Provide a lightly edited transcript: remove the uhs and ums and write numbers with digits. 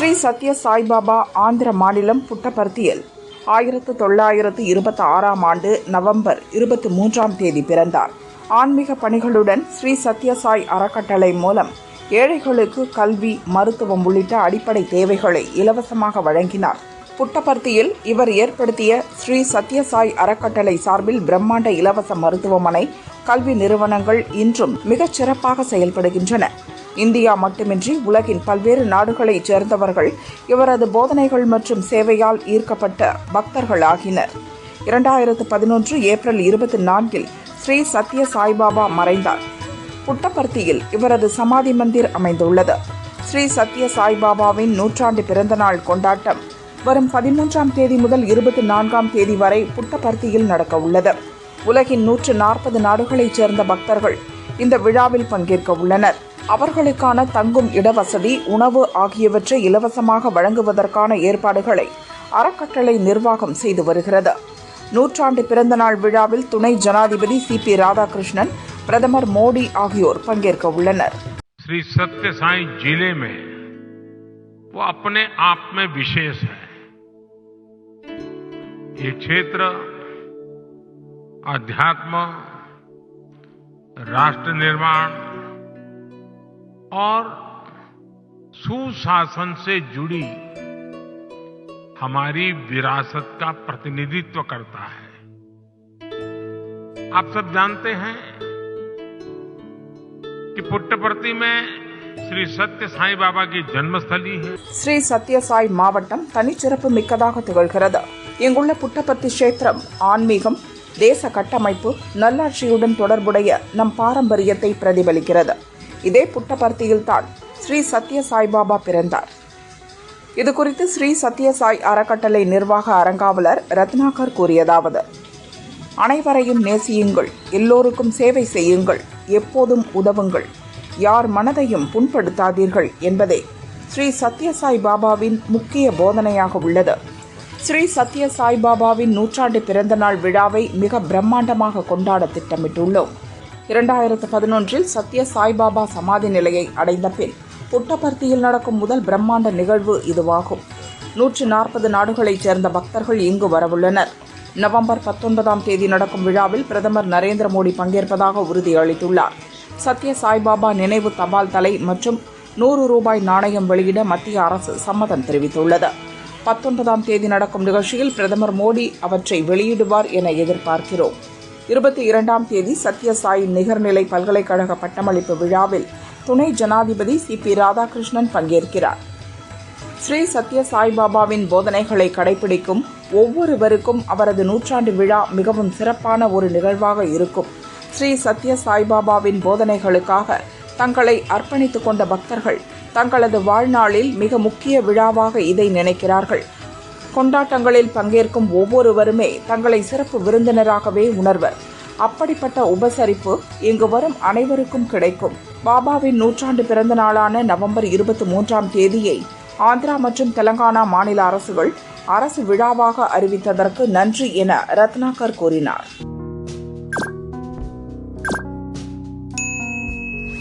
ஸ்ரீ சத்ய சாய்பாபா ஆந்திர மாநிலம் புட்டபர்த்தியில் 1926ஆம் ஆண்டு நவம்பர் 23ஆம் தேதி பிறந்தார். ஆன்மீக பணிகளுடன் ஸ்ரீ சத்ய சாய் அறக்கட்டளை மூலம் ஏழைகளுக்கு கல்வி, மருத்துவம் உள்ளிட்ட அடிப்படை தேவைகளை இலவசமாக வழங்கினார். புட்டபர்த்தியில் இவர் ஏற்படுத்திய ஸ்ரீ சத்ய சாய் அறக்கட்டளை சார்பில் பிரம்மாண்ட இலவச மருத்துவமனை, கல்வி நிறுவனங்கள் இன்றும் மிகச் சிறப்பாக செயல்படுகின்றன. இந்தியா மட்டுமின்றி உலகின் பல்வேறு நாடுகளைச் சேர்ந்தவர்கள் இவரது போதனைகள் மற்றும் சேவையால் ஈர்க்கப்பட்ட பக்தர்கள் ஆகினர். 2011 ஏப்ரல் 24இல் ஸ்ரீ சத்ய சாய்பாபா மறைந்தார். புட்டபர்த்தியில் இவரது சமாதி மந்திர் அமைந்துள்ளது. ஸ்ரீ சத்ய சாய்பாபாவின் 100ஆண்டு பிறந்தநாள் கொண்டாட்டம் வரும் 13ஆம் தேதி முதல் 24ஆம் தேதி வரை புட்டபர்த்தியில் நடக்க உள்ளது. உலகின் 140 நாடுகளைச் சேர்ந்த பக்தர்கள் இந்த விழாவில் பங்கேற்க உள்ளனர். அவர்களுக்கான தங்கும் இடவசதி, உணவு ஆகியவற்றை இலவசமாக வழங்குவதற்கான ஏற்பாடுகளை அறக்கட்டளை நிர்வாகம் செய்து வருகிறது. 100ஆண்டு பிறந்தநாள் விழாவில் துணை ஜனாதிபதி CP ராதாகிருஷ்ணன், பிரதமர் மோடி ஆகியோர் பங்கேற்க உள்ளனர். श्री सत्य साई जिले में वो अपने आप में विशेष है. ये क्षेत्र अध्यात्म, राष्ट्र निर्माण और सुशासन से जुड़ी हमारी विरासत का प्रतिनिधित्व करता है. आप सब जानते हैं कि पुट्टपर्ती में श्री सत्य साई बाबा की जन्मस्थली है. ஸ்ரீ சத்ய சாய் மாவட்டம் தனிச்சிறப்பு மிக்கதாக திகழ்கிறது. இங்குள்ள புட்டபர்த்தி கஷேத்திரம் ஆன்மீகம், தேச கட்டமைப்பு, நல்லாட்சியுடன் தொடர்புடைய நம் பாரம்பரியத்தை பிரதிபலிக்கிறது. இதே புட்டபர்த்தியில் தான் ஸ்ரீ சத்ய சாய்பாபா பிறந்தார். இதுகுறித்து ஸ்ரீ சத்ய சாய் அறக்கட்டளை நிர்வாக அறங்காவலர் ரத்னாகர் கூறியதாவது: அனைவரையும் நேசியுங்கள், எல்லோருக்கும் சேவை செய்யுங்கள், எப்போதும் உதவுங்கள், யார் மனதையும் புண்படுத்தாதீர்கள் என்பதே ஸ்ரீ சத்ய சாய் பாபாவின் முக்கிய போதனையாக உள்ளது. ஸ்ரீ சத்ய சாய் பாபாவின் 100ஆண்டு பிறந்தநாள் விழாவை மிக பிரம்மாண்டமாக கொண்டாட திட்டமிட்டுள்ளோம். 2011இல் சத்ய சாய்பாபா சமாதி நிலையை அடைந்த பின் புட்டபர்த்தியில் நடக்கும் முதல் பிரம்மாண்ட நிகழ்வு இதுவாகும். 140 நாடுகளைச் சேர்ந்த பக்தர்கள் இங்கு வரவுள்ளனர். நவம்பர் 19ஆம் தேதி நடக்கும் விழாவில் பிரதமர் நரேந்திர மோடி பங்கேற்பதாக உறுதியளித்துள்ளார். சத்ய சாய்பாபா நினைவு தபால் தலை மற்றும் 100 ரூபாய் நாணயம் வெளியிட மத்திய அரசு சம்மதம் தெரிவித்துள்ளது. 19ஆம் தேதி நடக்கும் நிகழ்ச்சியில் பிரதமர் மோடி அவற்றை வெளியிடுவார் என எதிர்பார்க்கிறோம். 22ஆம் தேதி சத்ய சாய் நிகர்நிலை பல்கலைக்கழக பட்டமளிப்பு விழாவில் துணை ஜனாதிபதி CP ராதாகிருஷ்ணன் பங்கேற்கிறார். ஸ்ரீ சத்ய சாய்பாபாவின் போதனைகளை கடைபிடிக்கும் ஒவ்வொருவருக்கும் அவரது 100ஆண்டு விழா மிகவும் சிறப்பான ஒரு நிகழ்வாக இருக்கும். ஸ்ரீ சத்ய சாய்பாபாவின் போதனைகளுக்காக தங்களை அர்ப்பணித்துக் கொண்ட பக்தர்கள் தங்களது வாழ்நாளில் மிக முக்கிய விழாவாக இதை நினைக்கிறார்கள். கொண்டாட்டங்களில் பங்கேற்கும் ஒவ்வொருவருமே தங்களை சிறப்பு விருந்தினராகவே உணர்வர். அப்படிப்பட்ட உபசரிப்பு இங்கு வரும் அனைவருக்கும் கிடைக்கும். பாபாவின் 100ஆண்டு பிறந்த நாளான நவம்பர் 23ஆம் தேதியை ஆந்திரா மற்றும் தெலங்கானா மாநில அரசுகள் அரசு விழாவாக அறிவித்ததற்கு நன்றி என ரத்னாகர் கூறினார்.